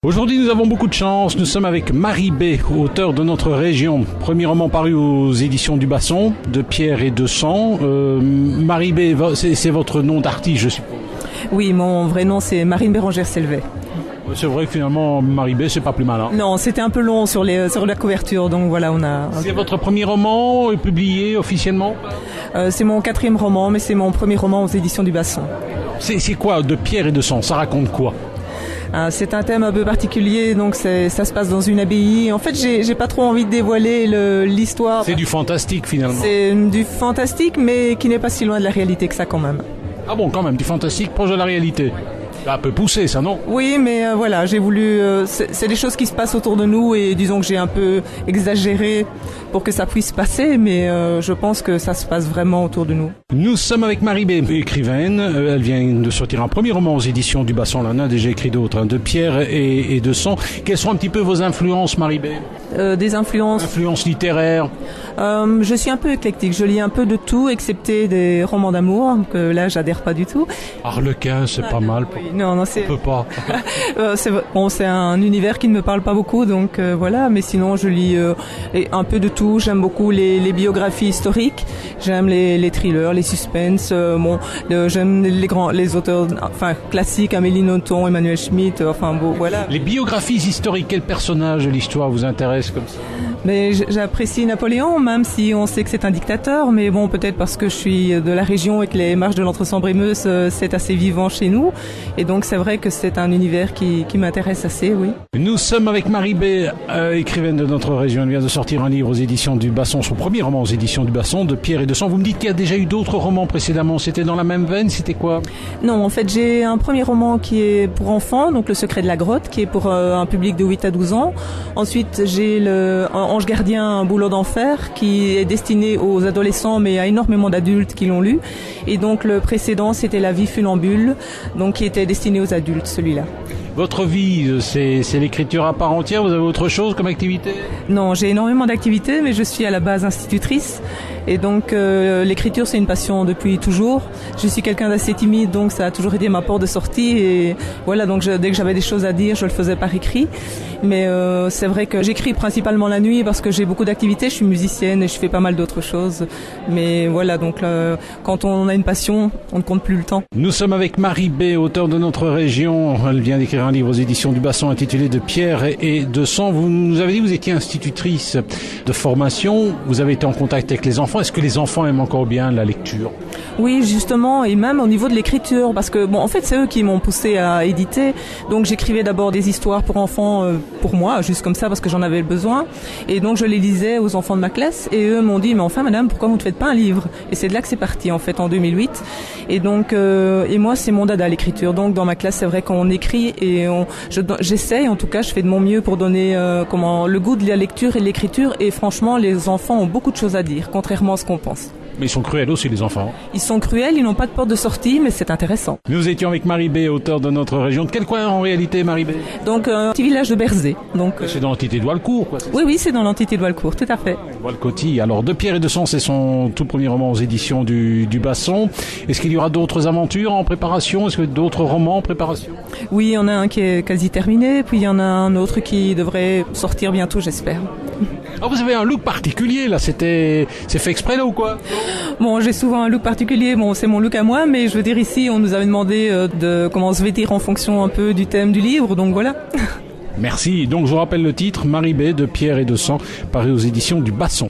Aujourd'hui, nous avons beaucoup de chance. Nous sommes avec Marie B, auteure de notre région. Premier roman paru aux éditions du Basson, de Pierre et de Sang. Marie B, c'est votre nom d'artiste, je suppose. Oui, mon vrai nom, c'est Marine Bérangère-Selvet. C'est vrai que finalement, Marie B, c'est pas plus mal. Hein. Non, c'était un peu long sur la couverture, donc voilà, on a... C'est votre premier roman publié officiellement? C'est mon 4e roman, mais c'est mon premier roman aux éditions du Basson. C'est quoi, de Pierre et de Sang? Ça raconte quoi? C'est un thème un peu particulier, donc ça se passe dans une abbaye. En fait, j'ai pas trop envie de dévoiler l'histoire. C'est du fantastique finalement. C'est du fantastique, mais qui n'est pas si loin de la réalité que ça quand même. Ah bon, quand même, du fantastique proche de la réalité. C'est un peu poussé, ça, non? Oui, mais voilà, j'ai voulu... c'est des choses qui se passent autour de nous et disons que j'ai un peu exagéré pour que ça puisse passer, mais je pense que ça se passe vraiment autour de nous. Nous sommes avec Marie B, écrivaine. Elle vient de sortir un premier roman aux éditions du Basson. Elle en a déjà écrit d'autres, de Pierre et de Sang. Quelles sont un petit peu vos influences, Marie B? Des influences... Influences littéraires? Je suis un peu éclectique. Je lis un peu de tout, excepté des romans d'amour, que là, j'adhère pas du tout. Harlequin, c'est pas mal. Oui, non, c'est... On peut pas. c'est un univers qui ne me parle pas beaucoup, donc voilà. Mais sinon, je lis un peu de tout. J'aime beaucoup les biographies historiques. J'aime les thrillers, les suspens. J'aime les auteurs, classiques, Amélie Nothomb, Emmanuel Schmitt. Voilà. Les biographies historiques, quel personnage de l'histoire vous intéresse comme ça? Mais j'apprécie Napoléon, même si on sait que c'est un dictateur. Mais bon, peut-être parce que je suis de la région et que les marches de l'Entre-Sambre-et-Meuse, c'est assez vivant chez nous. Et donc, c'est vrai que c'est un univers qui m'intéresse assez, oui. Nous sommes avec Marie B, écrivaine de notre région. Elle vient de sortir un livre aux éditions du Basson, son premier roman aux éditions du Basson, de Pierre et de Sang. Vous me dites qu'il y a déjà eu d'autres romans précédemment. C'était dans la même veine? C'était quoi? Non, en fait, j'ai un premier roman qui est pour enfants, donc Le secret de la grotte, qui est pour un public de 8 à 12 ans. Ensuite, j'ai Ange gardien, un boulot d'enfer, qui est destiné aux adolescents, mais à énormément d'adultes qui l'ont lu. Et donc, le précédent, c'était La vie funambule, donc qui était destiné aux adultes, celui-là. Votre vie, c'est l'écriture à part entière? Vous avez autre chose comme activité? Non, j'ai énormément d'activités, mais je suis à la base institutrice. Et donc, l'écriture, c'est une passion depuis toujours. Je suis quelqu'un d'assez timide, donc ça a toujours été ma porte de sortie. Et voilà, donc dès que j'avais des choses à dire, je le faisais par écrit. Mais c'est vrai que j'écris principalement la nuit parce que j'ai beaucoup d'activités. Je suis musicienne et je fais pas mal d'autres choses. Mais voilà, donc quand on a une passion, on ne compte plus le temps. Nous sommes avec Marie B, auteure de notre région. Elle vient d'écrire un livre aux éditions du Basson intitulé De Pierre et de Sang. Vous nous avez dit que vous étiez institutrice de formation. Vous avez été en contact avec les enfants. Est-ce que les enfants aiment encore bien la lecture? Oui, justement, et même au niveau de l'écriture, parce que en fait, c'est eux qui m'ont poussé à éditer. Donc, j'écrivais d'abord des histoires pour enfants, pour moi, juste comme ça, parce que j'en avais besoin. Et donc, je les lisais aux enfants de ma classe, et eux m'ont dit, mais enfin, madame, pourquoi vous ne faites pas un livre? Et c'est de là que c'est parti, en fait, en 2008. Et donc, et moi, c'est mon dada, l'écriture. Donc, dans ma classe, c'est vrai qu'on écrit et j'essaye, en tout cas, je fais de mon mieux pour donner le goût de la lecture et de l'écriture. Et franchement, les enfants ont beaucoup de choses à dire, contrairement à ce qu'on pense. Mais ils sont cruels aussi, les enfants. Ils sont cruels, ils n'ont pas de porte de sortie, mais c'est intéressant. Nous étions avec Marie B, auteure de notre région. De quel coin en réalité, Marie B? Donc, un petit village de Berzé. Donc, c'est dans l'entité de Walcourt, quoi. Oui, c'est dans l'entité de Walcourt, tout à fait. Walcoty. Alors, De Pierre et de Sang, c'est son tout premier roman aux éditions du Basson. Est-ce qu'il y aura d'autres aventures en préparation? Est-ce que d'autres romans en préparation? Oui, il y en a un qui est quasi terminé, puis il y en a un autre qui devrait sortir bientôt, j'espère. Alors, vous avez un look particulier, là. C'est fait exprès, là, ou quoi? Bon, j'ai souvent un look particulier. Bon, c'est mon look à moi, mais je veux dire, ici, on nous avait demandé de comment se vêtir en fonction un peu du thème du livre, donc voilà. Merci. Donc, je vous rappelle le titre, Marie B, de Pierre et de Sang, paru aux éditions du Basson.